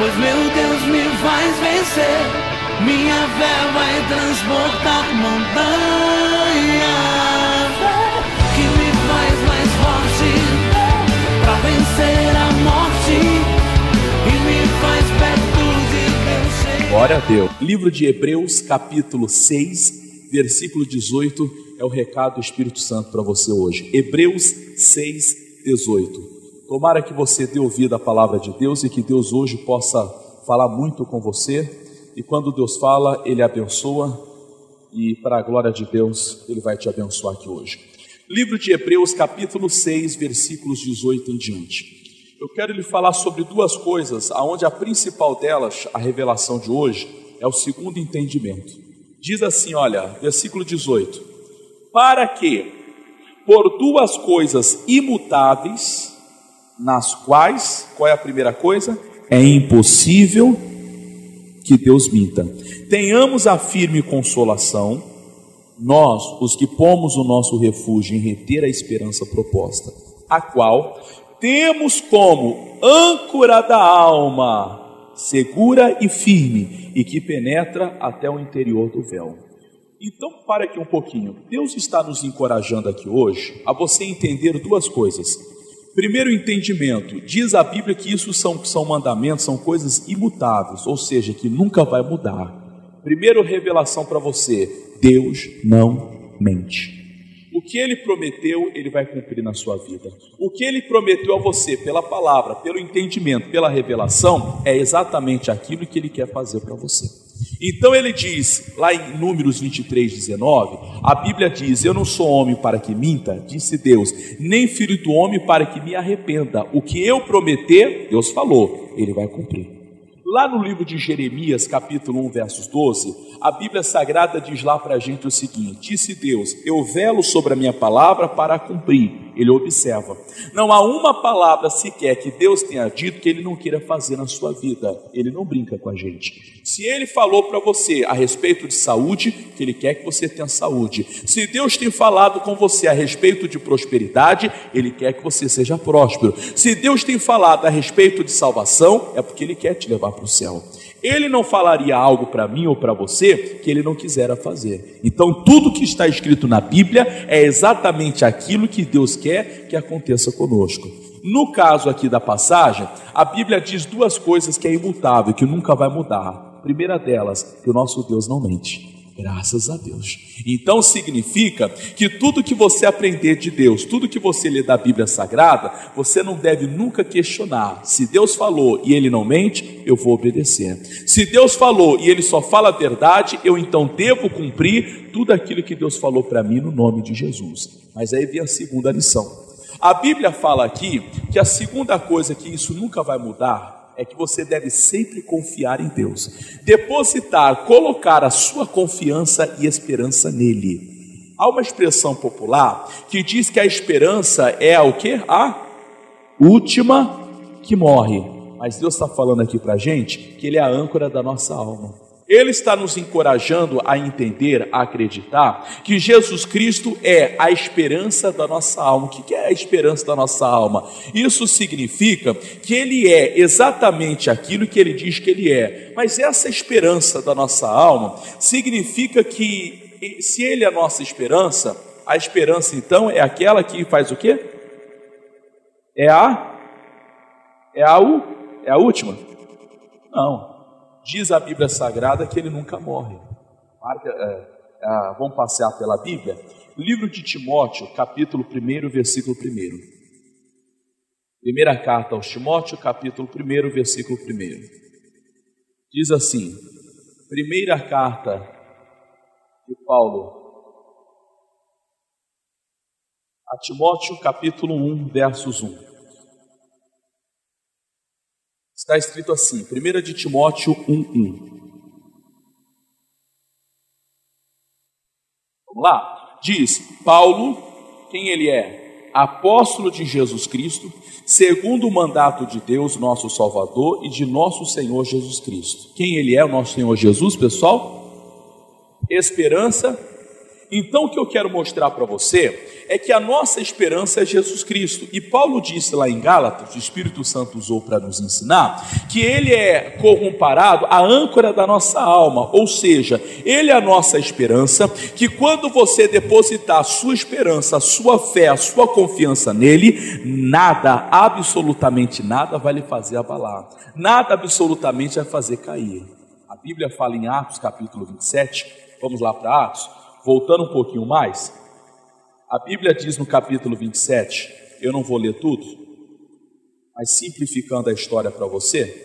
pois meu Deus me faz vencer. Minha fé vai transportar montanhas, que me faz mais forte pra vencer a morte e me faz perto de Deus. Glória a Deus. Livro de Hebreus, capítulo 6, versículo 18, é o recado do Espírito Santo para você hoje. Hebreus 6, 18. Tomara que você dê ouvido à palavra de Deus e que Deus hoje possa falar muito com você. E quando Deus fala, Ele abençoa, e para a glória de Deus, Ele vai te abençoar aqui hoje. Livro de Hebreus, capítulo 6, versículos 18 em diante. Eu quero lhe falar sobre duas coisas, aonde a principal delas, a revelação de hoje, é o segundo entendimento. Diz assim, olha, versículo 18: para que, por duas coisas imutáveis, nas quais, qual é a primeira coisa? É impossível que Deus minta. Tenhamos a firme consolação, nós, os que pomos o nosso refúgio em reter a esperança proposta, a qual temos como âncora da alma, segura e firme, e que penetra até o interior do véu. Então, para aqui um pouquinho. Deus está nos encorajando aqui hoje a você entender duas coisas. Primeiro entendimento, diz a Bíblia que isso são mandamentos, são coisas imutáveis, ou seja, que nunca vai mudar. Primeiro revelação para você, Deus não mente. O que Ele prometeu, Ele vai cumprir na sua vida. O que Ele prometeu a você pela palavra, pelo entendimento, pela revelação, é exatamente aquilo que Ele quer fazer para você. Então Ele diz, lá em Números 23, 19, a Bíblia diz, eu não sou homem para que minta, disse Deus, nem filho do homem para que me arrependa. O que eu prometer, Deus falou, Ele vai cumprir. Lá no livro de Jeremias, capítulo 1, versos 12, a Bíblia Sagrada diz lá para a gente o seguinte: disse Deus, eu velo sobre a minha palavra para cumprir. Ele observa. Não há uma palavra sequer que Deus tenha dito que Ele não queira fazer na sua vida. Ele não brinca com a gente. Se Ele falou para você a respeito de saúde, que Ele quer que você tenha saúde. Se Deus tem falado com você a respeito de prosperidade, Ele quer que você seja próspero. Se Deus tem falado a respeito de salvação, é porque Ele quer te levar para o céu. Ele não falaria algo para mim ou para você que Ele não quisera fazer. Então tudo que está escrito na Bíblia é exatamente aquilo que Deus quer que aconteça conosco. No caso aqui da passagem, a Bíblia diz duas coisas que é imutável, que nunca vai mudar. A primeira delas, que o nosso Deus não mente. Graças a Deus. Então significa que tudo que você aprender de Deus, tudo que você lê da Bíblia Sagrada, você não deve nunca questionar. Se Deus falou e Ele não mente, eu vou obedecer. Se Deus falou e Ele só fala a verdade, eu então devo cumprir tudo aquilo que Deus falou para mim no nome de Jesus. Mas aí vem a segunda lição. A Bíblia fala aqui que a segunda coisa que isso nunca vai mudar é que você deve sempre confiar em Deus, depositar, colocar a sua confiança e esperança nele. Há uma expressão popular que diz que a esperança é a o quê? A última que morre. Mas Deus está falando aqui para a gente que Ele é a âncora da nossa alma. Ele está nos encorajando a entender, a acreditar que Jesus Cristo é a esperança da nossa alma. O que é a esperança da nossa alma? Isso significa que Ele é exatamente aquilo que Ele diz que Ele é. Mas essa esperança da nossa alma significa que, se Ele é a nossa esperança, a esperança então é aquela que faz o quê? É a última? Não. Diz a Bíblia Sagrada que Ele nunca morre. Vamos passear pela Bíblia. Livro de Timóteo, capítulo 1, versículo 1. Primeira carta aos Timóteo, capítulo 1, versículo 1. Diz assim, primeira carta de Paulo a Timóteo, capítulo 1, versos 1. Está escrito assim, 1 de Timóteo 1:1. Vamos lá? Diz, Paulo, quem ele é? Apóstolo de Jesus Cristo, segundo o mandato de Deus, nosso Salvador, e de nosso Senhor Jesus Cristo. Quem ele é, o nosso Senhor Jesus, pessoal? Esperança Então o que eu quero mostrar para você é que a nossa esperança é Jesus Cristo. E Paulo disse lá em Gálatas, o Espírito Santo usou para nos ensinar, que ele é comparado à âncora da nossa alma, ou seja, ele é a nossa esperança, que quando você depositar a sua esperança, a sua fé, a sua confiança nele, nada, absolutamente nada vai lhe fazer abalar, nada absolutamente vai fazer cair. A Bíblia fala em Atos capítulo 27, vamos lá para Atos. Voltando um pouquinho mais, a Bíblia diz no capítulo 27, eu não vou ler tudo, mas simplificando a história para você,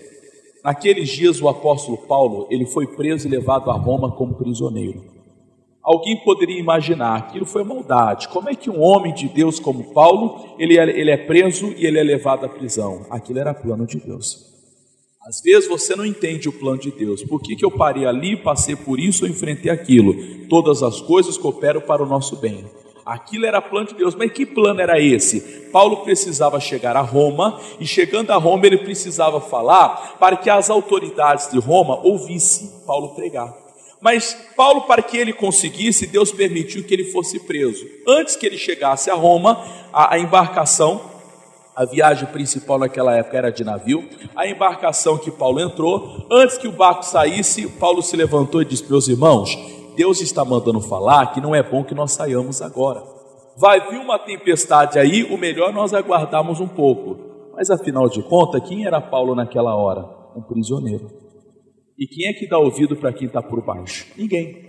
naqueles dias o apóstolo Paulo, ele foi preso e levado a Roma como prisioneiro. Alguém poderia imaginar, aquilo foi maldade, como é que um homem de Deus como Paulo, ele é preso e ele é levado à prisão? Aquilo era plano de Deus. Às vezes você não entende o plano de Deus. Por que eu parei ali, passei por isso, eu enfrentei aquilo? Todas as coisas cooperam para o nosso bem. Aquilo era plano de Deus. Mas que plano era esse? Paulo precisava chegar a Roma, e chegando a Roma ele precisava falar para que as autoridades de Roma ouvissem Paulo pregar. Mas Paulo, para que ele conseguisse, Deus permitiu que ele fosse preso. Antes que ele chegasse a Roma, a embarcação, a viagem principal naquela época era de navio, a embarcação que Paulo entrou, antes que o barco saísse, Paulo se levantou e disse: meus irmãos, Deus está mandando falar que não é bom que nós saiamos agora. Vai vir uma tempestade aí, o melhor nós aguardarmos um pouco. Mas afinal de contas, quem era Paulo naquela hora? Um prisioneiro. E quem é que dá ouvido para quem está por baixo? Ninguém.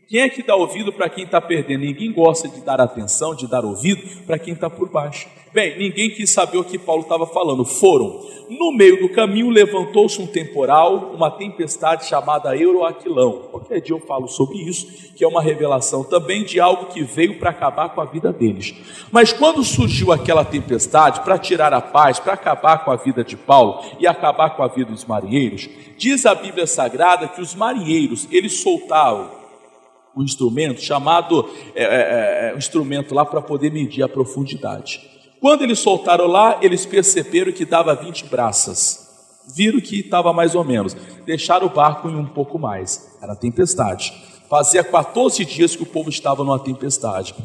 Quem é que dá ouvido para quem está perdendo? Ninguém gosta de dar atenção, de dar ouvido para quem está por baixo. Bem, ninguém quis saber o que Paulo estava falando. Foram. No meio do caminho levantou-se um temporal, uma tempestade chamada Euroaquilão. Qualquer dia eu falo sobre isso, que é uma revelação também de algo que veio para acabar com a vida deles. Mas quando surgiu aquela tempestade, para tirar a paz, para acabar com a vida de Paulo e acabar com a vida dos marinheiros, diz a Bíblia Sagrada que os marinheiros, eles soltaram um instrumento chamado, um instrumento lá para poder medir a profundidade. Quando eles soltaram lá, eles perceberam que dava 20 braças. Viram que estava mais ou menos. Deixaram o barco em um pouco mais. Era tempestade. Fazia 14 dias que o povo estava numa tempestade.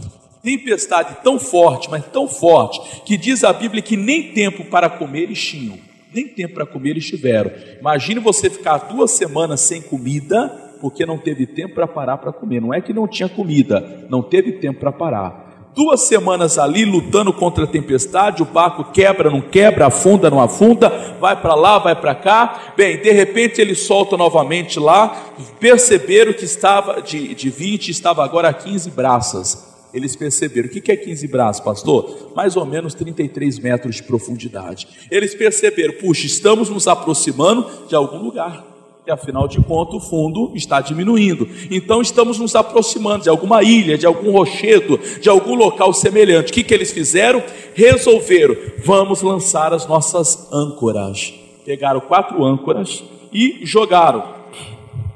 Tempestade tão forte, mas tão forte, que diz a Bíblia que nem tempo para comer eles tinham. Nem tempo para comer eles tiveram. Imagine você ficar 2 semanas sem comida, porque não teve tempo para parar para comer. Não é que não tinha comida, não teve tempo para parar. 2 semanas ali lutando contra a tempestade, o barco quebra, não quebra, afunda, não afunda, vai para lá, vai para cá. Bem, de repente ele solta novamente lá, perceberam que estava de 20, estava agora a 15 braças. Eles perceberam, o que é 15 braços, pastor? Mais ou menos 33 metros de profundidade. Eles perceberam, puxa, estamos nos aproximando de algum lugar. E afinal de contas o fundo está diminuindo, então estamos nos aproximando de alguma ilha, de algum rochedo, de algum local semelhante. O que eles fizeram? Resolveram, vamos lançar as nossas âncoras. Pegaram 4 âncoras e jogaram,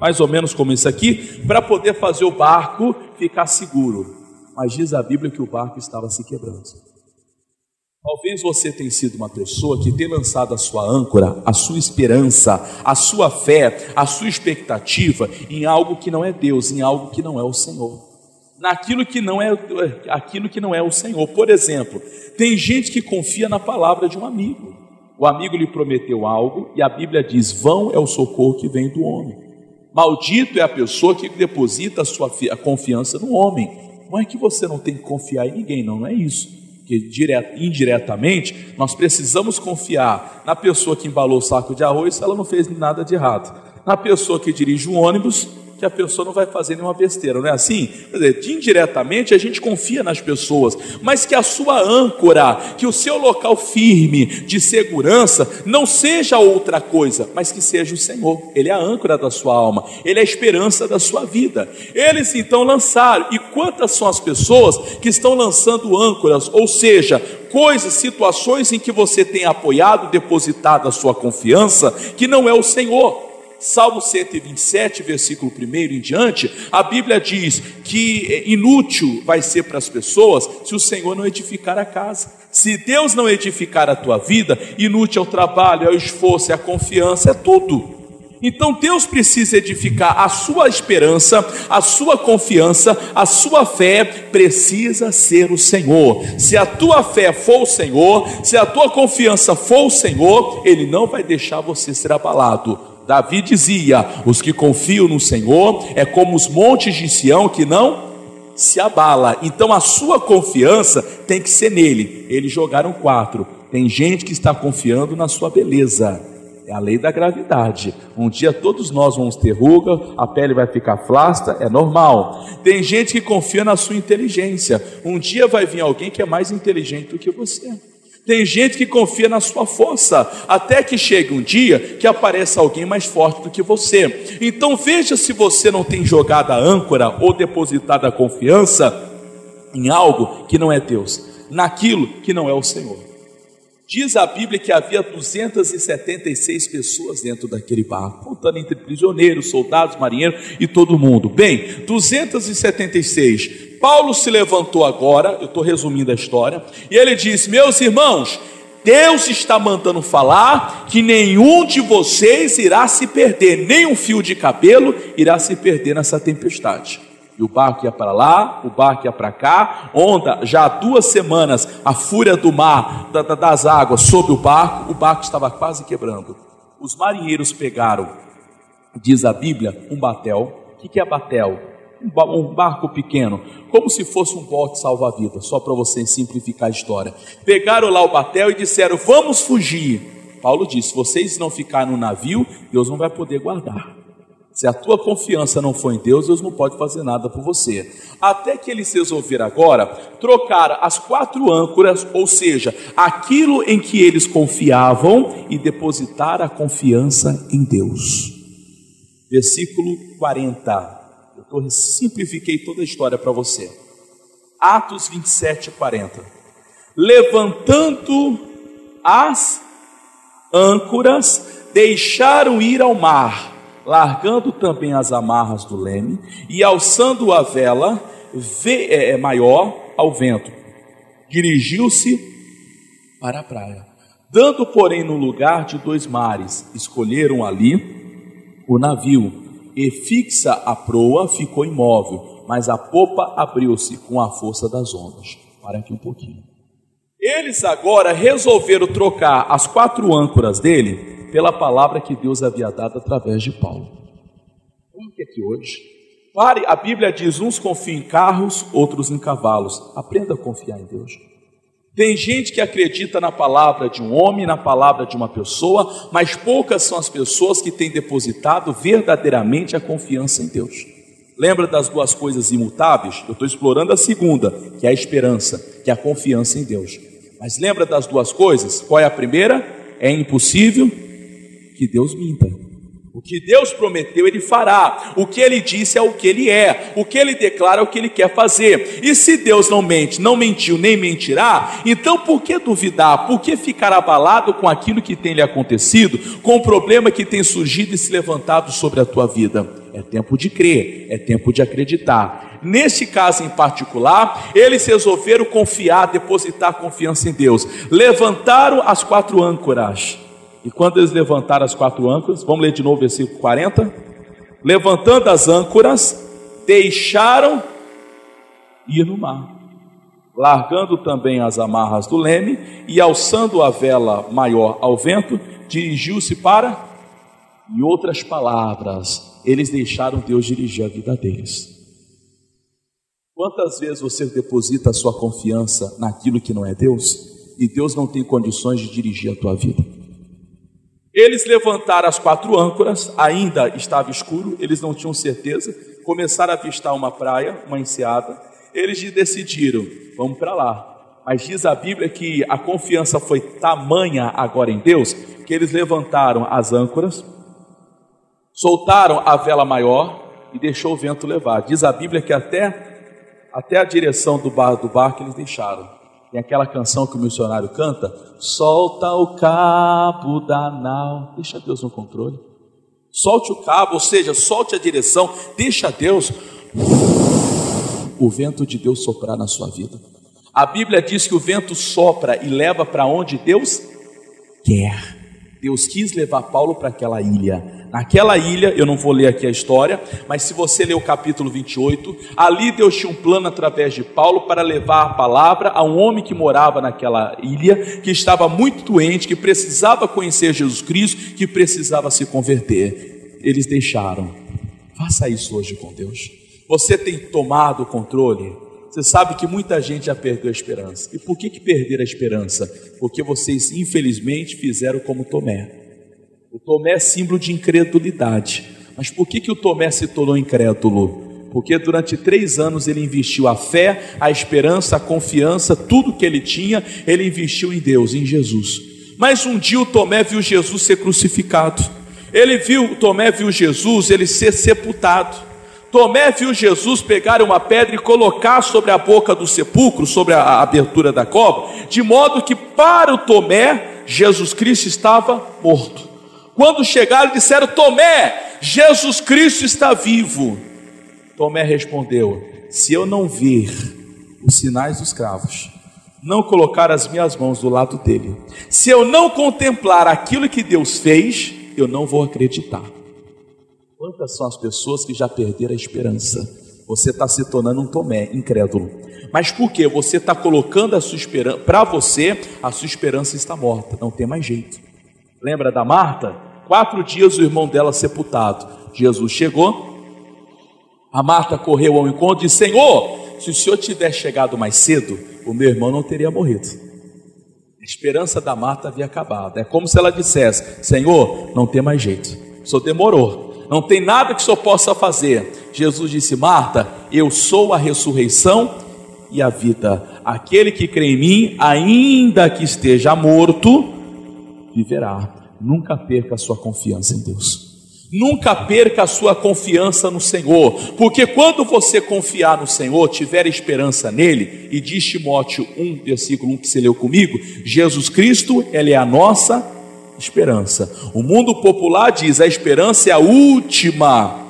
mais ou menos como isso aqui, para poder fazer o barco ficar seguro. Mas diz a Bíblia que o barco estava se quebrando. Talvez você tenha sido uma pessoa que tem lançado a sua âncora, a sua esperança, a sua fé, a sua expectativa em algo que não é Deus, em algo que não é o Senhor, naquilo que não é aquilo que não é o Senhor. Por exemplo, tem gente que confia na palavra de um amigo. O amigo lhe prometeu algo e a Bíblia diz: vão é o socorro que vem do homem. Maldito é a pessoa que deposita a confiança no homem. Não é que você não tem que confiar em ninguém, não é isso. Que indiretamente nós precisamos confiar na pessoa que embalou o saco de arroz, ela não fez nada de errado, na pessoa que dirige um ônibus, que a pessoa não vai fazer nenhuma besteira, não é assim? Quer dizer, indiretamente a gente confia nas pessoas, mas que a sua âncora, que o seu local firme de segurança não seja outra coisa, mas que seja o Senhor. Ele é a âncora da sua alma, Ele é a esperança da sua vida. Eles então lançaram, e quantas são as pessoas que estão lançando âncoras, ou seja, coisas, situações em que você tem apoiado, depositado a sua confiança, que não é o Senhor. Salmo 127, versículo 1 em diante, a Bíblia diz que inútil vai ser para as pessoas se o Senhor não edificar a casa. Se Deus não edificar a tua vida, inútil é o trabalho, é o esforço, é a confiança, é tudo. Então Deus precisa edificar a sua esperança, a sua confiança, a sua fé precisa ser o Senhor. Se a tua fé for o Senhor, se a tua confiança for o Senhor, Ele não vai deixar você ser abalado. Davi dizia: os que confiam no Senhor é como os montes de Sião que não se abala. Então a sua confiança tem que ser nele. Eles jogaram 4. Tem gente que está confiando na sua beleza. É a lei da gravidade. Um dia todos nós vamos ter ruga, a pele vai ficar flácida, é normal. Tem gente que confia na sua inteligência. Um dia vai vir alguém que é mais inteligente do que você. Tem gente que confia na sua força, até que chegue um dia que apareça alguém mais forte do que você. Então veja se você não tem jogado a âncora ou depositado a confiança em algo que não é Deus, naquilo que não é o Senhor. Diz a Bíblia que havia 276 pessoas dentro daquele barco, contando entre prisioneiros, soldados, marinheiros e todo mundo. Bem, 276. Paulo se levantou agora, eu estou resumindo a história, e ele disse: meus irmãos, Deus está mandando falar que nenhum de vocês irá se perder, nem um fio de cabelo irá se perder nessa tempestade. E o barco ia para lá, o barco ia para cá, onda, já há 2 semanas, a fúria do mar, das águas sobre o barco estava quase quebrando. Os marinheiros pegaram, diz a Bíblia, um batel. O que é batel? Um barco pequeno, como se fosse um bote salva-vidas, só para você simplificar a história. Pegaram lá o batel e disseram: vamos fugir. Paulo disse: se vocês não ficarem no navio, Deus não vai poder guardar. Se a tua confiança não for em Deus, Deus não pode fazer nada por você. Até que eles resolveram agora trocar as 4 âncoras, ou seja, aquilo em que eles confiavam, e depositar a confiança em Deus. Versículo 40. Eu simplifiquei toda a história para você. Atos 27, 40. Levantando as âncoras, deixaram ir ao mar, largando também as amarras do leme e alçando a vela maior ao vento, dirigiu-se para a praia. Dando, porém, no lugar de 2 mares, escolheram ali o navio, e fixa a proa ficou imóvel, mas a popa abriu-se com a força das ondas. Para aqui um pouquinho. Eles agora resolveram trocar as 4 âncoras dele pela palavra que Deus havia dado através de Paulo. Vamos aqui hoje. Pare, a Bíblia diz: uns confiam em carros, outros em cavalos. Aprenda a confiar em Deus. Tem gente que acredita na palavra de um homem, na palavra de uma pessoa, mas poucas são as pessoas que têm depositado verdadeiramente a confiança em Deus. Lembra das 2 coisas imutáveis? Eu estou explorando a segunda, que é a esperança, que é a confiança em Deus. Mas lembra das 2 coisas? Qual é a primeira? É impossível que Deus minta. O que Deus prometeu, Ele fará. O que Ele disse é o que Ele é. O que Ele declara é o que Ele quer fazer. E se Deus não mente, não mentiu, nem mentirá, então por que duvidar? Por que ficar abalado com aquilo que tem lhe acontecido, com o problema que tem surgido e se levantado sobre a tua vida? É tempo de crer, é tempo de acreditar. Neste caso em particular, eles resolveram confiar, depositar confiança em Deus. Levantaram as 4 âncoras. E quando eles levantaram as 4 âncoras, vamos ler de novo o versículo 40. Levantando as âncoras, deixaram ir no mar, largando também as amarras do leme, e alçando a vela maior ao vento, dirigiu-se para... Em outras palavras, eles deixaram Deus dirigir a vida deles. Quantas vezes você deposita a sua confiança naquilo que não é Deus, e Deus não tem condições de dirigir a tua vida? Eles levantaram as 4 âncoras, ainda estava escuro, eles não tinham certeza, começaram a avistar uma praia, uma enseada. Eles decidiram: vamos para lá. Mas diz a Bíblia que a confiança foi tamanha agora em Deus, que eles levantaram as âncoras, soltaram a vela maior e deixou o vento levar. Diz a Bíblia que até a direção do barco eles deixaram. Tem aquela canção que o missionário canta: solta o cabo da nau. Deixa Deus no controle. Solte o cabo, ou seja, solte a direção. Deixa Deus, o vento de Deus soprar na sua vida. A Bíblia diz que o vento sopra e leva para onde Deus quer. Deus quis levar Paulo para aquela ilha. naquela ilha, eu não vou ler aqui a história, mas se você ler o capítulo 28, ali Deus tinha um plano através de Paulo para levar a palavra a um homem que morava naquela ilha, que estava muito doente, que precisava conhecer Jesus Cristo, que precisava se converter. Eles deixaram. Faça isso hoje com Deus. Você tem tomado o controle? Você sabe que muita gente já perdeu a esperança. E por que perderam a esperança? Porque vocês infelizmente fizeram como Tomé. O Tomé é símbolo de incredulidade. Mas por que o Tomé se tornou incrédulo? Porque durante 3 anos ele investiu a fé, a esperança, a confiança, tudo que ele tinha, ele investiu em Deus, em Jesus. Mas um dia o Tomé viu Jesus ser crucificado. Tomé viu Jesus ele ser sepultado. Tomé viu Jesus pegar uma pedra e colocar sobre a boca do sepulcro, sobre a abertura da cova, de modo que para o Tomé, Jesus Cristo estava morto. Quando chegaram, disseram: Tomé, Jesus Cristo está vivo. Tomé respondeu: se eu não ver os sinais dos cravos, não colocar as minhas mãos do lado dele, se eu não contemplar aquilo que Deus fez, eu não vou acreditar. Quantas são as pessoas que já perderam a esperança? Você está se tornando um Tomé, incrédulo. Mas por quê? Você está colocando a sua esperança, para você, a sua esperança está morta, não tem mais jeito. Lembra da Marta? 4 dias o irmão dela sepultado. Jesus chegou, a Marta correu ao encontro e disse: Senhor, se o Senhor tivesse chegado mais cedo, o meu irmão não teria morrido. A esperança da Marta havia acabado. É como se ela dissesse: Senhor, não tem mais jeito, o Senhor demorou, não tem nada que o Senhor possa fazer. Jesus disse: Marta, eu sou a ressurreição e a vida. Aquele que crê em mim, ainda que esteja morto, viverá. Nunca perca a sua confiança em Deus. Nunca perca a sua confiança no Senhor, porque quando você confiar no Senhor, tiver esperança nele, e diz Timóteo 1, versículo 1 que você leu comigo, Jesus Cristo, ele é a nossa esperança. O mundo popular diz: a esperança é a última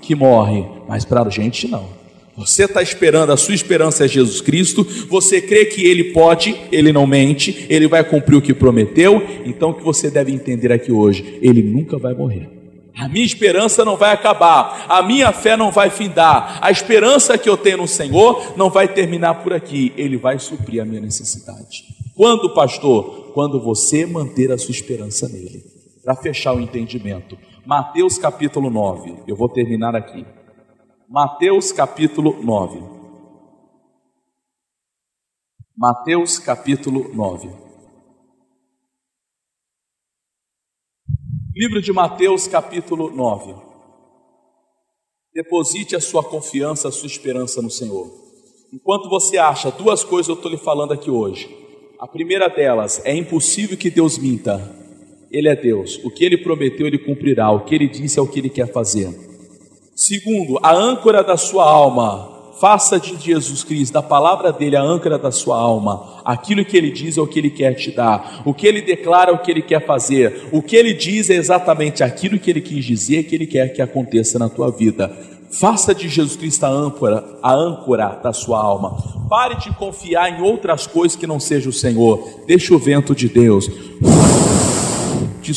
que morre, mas para a gente não. Você está esperando, a sua esperança é Jesus Cristo, você crê que Ele pode, Ele não mente, Ele vai cumprir o que prometeu. Então o que você deve entender aqui hoje: Ele nunca vai morrer. A minha esperança não vai acabar, a minha fé não vai findar, a esperança que eu tenho no Senhor não vai terminar por aqui, Ele vai suprir a minha necessidade. Quando, pastor? Quando você manter a sua esperança nele. Para fechar o entendimento, Mateus capítulo 9, eu vou terminar aqui. Mateus capítulo 9. Mateus capítulo 9. Livro de Mateus capítulo 9. Deposite a sua confiança, a sua esperança no Senhor. Enquanto você acha, 2 coisas eu estou lhe falando aqui hoje. A primeira delas: é impossível que Deus minta. Ele é Deus, o que Ele prometeu Ele cumprirá, o que Ele disse é o que Ele quer fazer. Segundo, a âncora da sua alma. Faça de Jesus Cristo, da palavra dele, a âncora da sua alma. Aquilo que ele diz é o que ele quer te dar, o que ele declara é o que ele quer fazer, o que ele diz é exatamente aquilo que ele quis dizer, que ele quer que aconteça na tua vida. Faça de Jesus Cristo a âncora da sua alma. Pare de confiar em outras coisas que não seja o Senhor. Deixa o vento de Deus te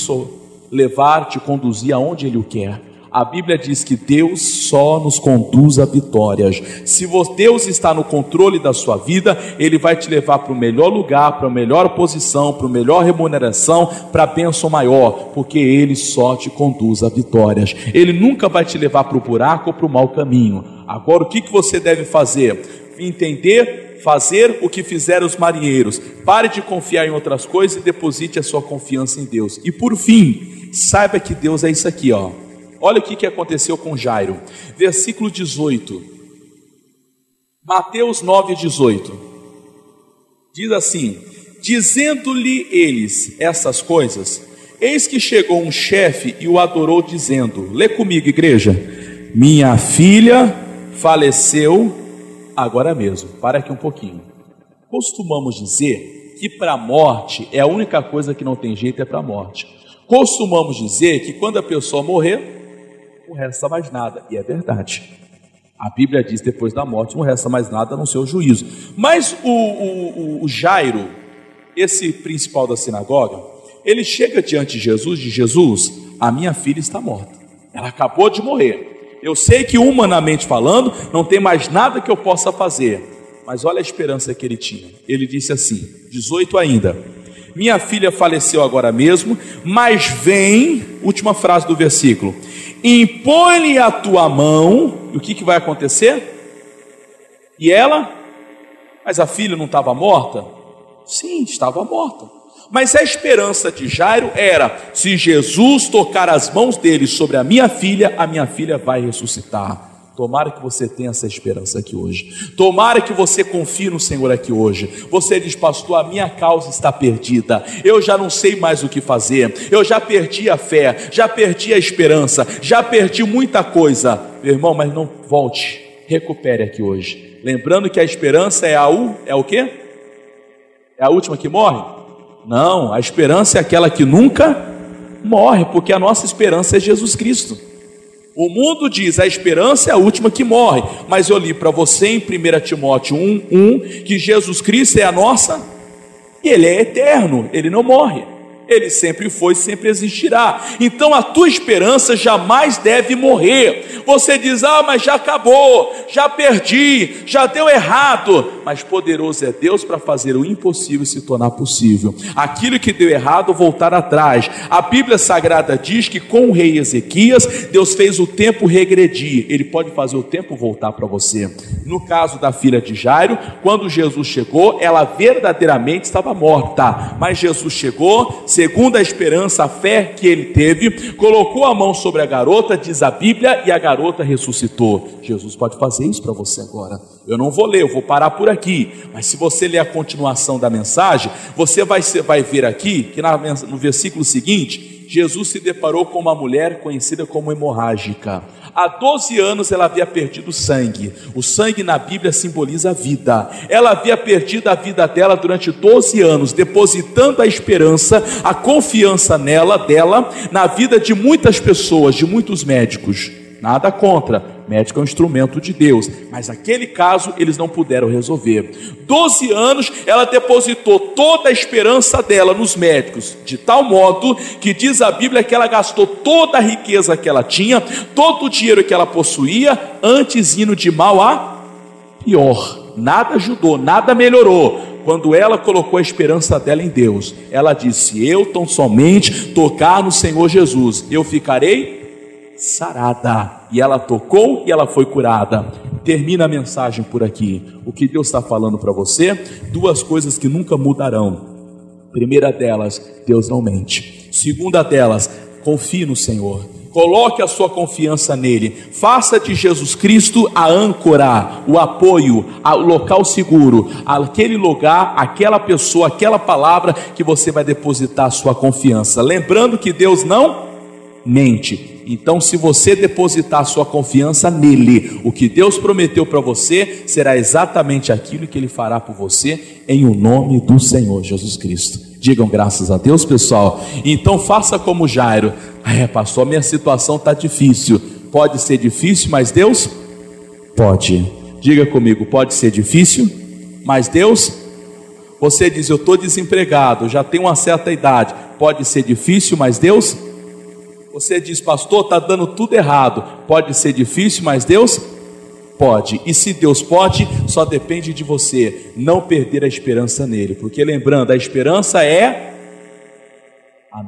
levar, te conduzir aonde Ele o quer. A Bíblia diz que Deus só nos conduz a vitórias. Se Deus está no controle da sua vida, Ele vai te levar para o melhor lugar, para a melhor posição, para a melhor remuneração, para a bênção maior, porque Ele só te conduz a vitórias. Ele nunca vai te levar para o buraco ou para o mau caminho. Agora, o que você deve fazer? Entender, fazer o que fizeram os marinheiros. Pare de confiar em outras coisas e deposite a sua confiança em Deus. E por fim, saiba que Deus é isso aqui, ó. Olha o que aconteceu com Jairo. Versículo 18. Mateus 9, 18. Diz assim: dizendo-lhe eles essas coisas, eis que chegou um chefe e o adorou, dizendo, lê comigo, igreja: minha filha faleceu agora mesmo. Para aqui um pouquinho. Costumamos dizer que para a morte é a única coisa que não tem jeito, é para a morte. Costumamos dizer que quando a pessoa morrer, não resta mais nada, e é verdade. A Bíblia diz: depois da morte não resta mais nada a não ser o juízo. Mas o Jairo, esse principal da sinagoga, ele chega diante de Jesus, a minha filha está morta. Ela acabou de morrer. Eu sei que humanamente falando, não tem mais nada que eu possa fazer. Mas olha a esperança que ele tinha. Ele disse assim, 18 ainda: minha filha faleceu agora mesmo, mas vem, última frase do versículo, impõe-lhe a tua mão. E o que vai acontecer? E ela? Mas a filha não estava morta? Sim, estava morta. Mas a esperança de Jairo era: se Jesus tocar as mãos dele sobre a minha filha vai ressuscitar. Tomara que você tenha essa esperança aqui hoje. Tomara que você confie no Senhor aqui hoje. Você diz: pastor, a minha causa está perdida. Eu já não sei mais o que fazer. Eu já perdi a fé, já perdi a esperança, já perdi muita coisa. Meu irmão, mas não volte. Recupere aqui hoje. Lembrando que a esperança é o quê? É a última que morre? Não, a esperança é aquela que nunca morre, porque a nossa esperança é Jesus Cristo. O mundo diz: a esperança é a última que morre, mas eu li para você em 1 Timóteo 1:1 que Jesus Cristo é a nossa, e Ele é eterno, Ele não morre. Ele sempre foi, sempre existirá. Então a tua esperança jamais deve morrer. Você diz: ah, mas já acabou, já perdi, já deu errado. Mas poderoso é Deus para fazer o impossível se tornar possível. Aquilo que deu errado, voltar atrás. A Bíblia Sagrada diz que com o rei Ezequias, Deus fez o tempo regredir. Ele pode fazer o tempo voltar para você. No caso da filha de Jairo, quando Jesus chegou, ela verdadeiramente estava morta, mas Jesus chegou, segundo a esperança, a fé que ele teve, colocou a mão sobre a garota, diz a Bíblia, e a garota ressuscitou. Jesus pode fazer isso para você agora. Eu não vou ler, eu vou parar por aqui, mas se você ler a continuação da mensagem, você vai ver aqui, que no versículo seguinte, Jesus se deparou com uma mulher conhecida como hemorrágica. Há 12 anos ela havia perdido sangue. O sangue na Bíblia simboliza a vida. Ela havia perdido a vida dela durante 12 anos, depositando a esperança, a confiança dela, na vida de muitas pessoas, de muitos médicos. Nada contra, médico é um instrumento de Deus, mas aquele caso eles não puderam resolver. 12 anos ela depositou toda a esperança dela nos médicos, de tal modo que diz a Bíblia que ela gastou toda a riqueza que ela tinha, todo o dinheiro que ela possuía, antes indo de mal a pior. Nada ajudou, nada melhorou. Quando ela colocou a esperança dela em Deus, ela disse: eu tão somente tocar no Senhor Jesus, eu ficarei sarada. E ela tocou e ela foi curada. Termina a mensagem por aqui. O que Deus está falando para você? Duas coisas que nunca mudarão. Primeira delas, Deus não mente. Segunda delas, confie no Senhor. Coloque a sua confiança nele. Faça de Jesus Cristo a âncora, o apoio, o local seguro, aquele lugar, aquela pessoa, aquela palavra que você vai depositar a sua confiança. Lembrando que Deus não mente. Então, se você depositar a sua confiança nele, o que Deus prometeu para você será exatamente aquilo que ele fará por você, em o nome do Senhor Jesus Cristo. Digam graças a Deus, pessoal. Então faça como Jairo: pastor, minha situação está difícil. Pode ser difícil, mas Deus pode. Diga comigo: pode ser difícil, mas Deus. Você diz: eu estou desempregado, já tenho uma certa idade. Pode ser difícil, mas Deus. Você diz: pastor, está dando tudo errado. Pode ser difícil, mas Deus pode. E se Deus pode, só depende de você não perder a esperança nele. Porque lembrando, a esperança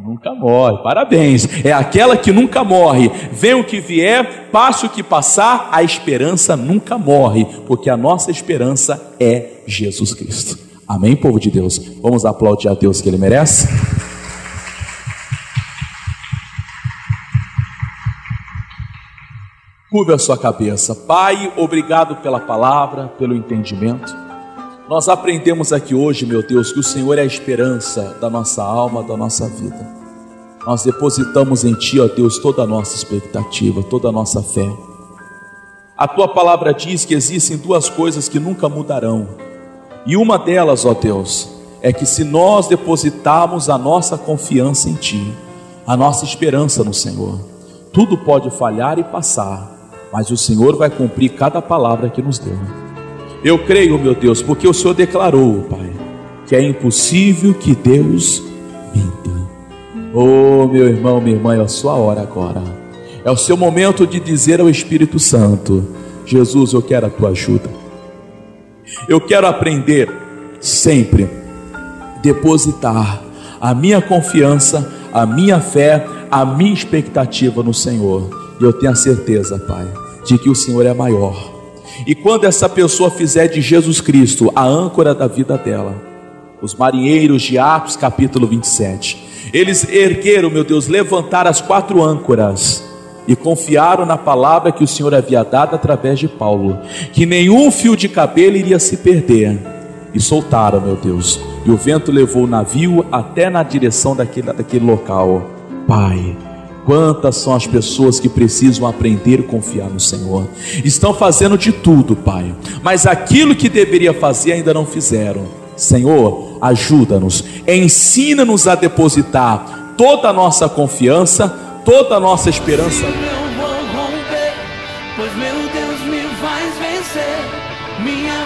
nunca morre. Parabéns, é aquela que nunca morre. Venha o que vier, passe o que passar, a esperança nunca morre, porque a nossa esperança é Jesus Cristo. Amém, povo de Deus? Vamos aplaudir a Deus, que ele merece. Curve a sua cabeça. Pai, obrigado pela palavra, pelo entendimento. Nós aprendemos aqui hoje, meu Deus, que o Senhor é a esperança da nossa alma, da nossa vida. Nós depositamos em Ti, ó Deus, toda a nossa expectativa, toda a nossa fé. A Tua palavra diz que existem duas coisas que nunca mudarão. E uma delas, ó Deus, é que se nós depositarmos a nossa confiança em Ti, a nossa esperança no Senhor, tudo pode falhar e passar, mas o Senhor vai cumprir cada palavra que nos deu. Eu creio, meu Deus, porque o Senhor declarou, Pai, que é impossível que Deus minta. Oh, meu irmão, minha irmã, é a sua hora agora. É o seu momento de dizer ao Espírito Santo: Jesus, eu quero a tua ajuda. Eu quero aprender sempre depositar a minha confiança, a minha fé, a minha expectativa no Senhor. E eu tenho a certeza, Pai, de que o Senhor é maior. E quando essa pessoa fizer de Jesus Cristo a âncora da vida dela, os marinheiros de Atos capítulo 27, eles ergueram, meu Deus, levantaram as 4 âncoras e confiaram na palavra que o Senhor havia dado através de Paulo, que nenhum fio de cabelo iria se perder, e soltaram, meu Deus, e o vento levou o navio até na direção daquele local. Pai, quantas são as pessoas que precisam aprender a confiar no Senhor, estão fazendo de tudo, Pai, mas aquilo que deveria fazer ainda não fizeram. Senhor, ajuda-nos, ensina-nos a depositar toda a nossa confiança, toda a nossa esperança. Eu vou romper, pois meu Deus me faz vencer. Minha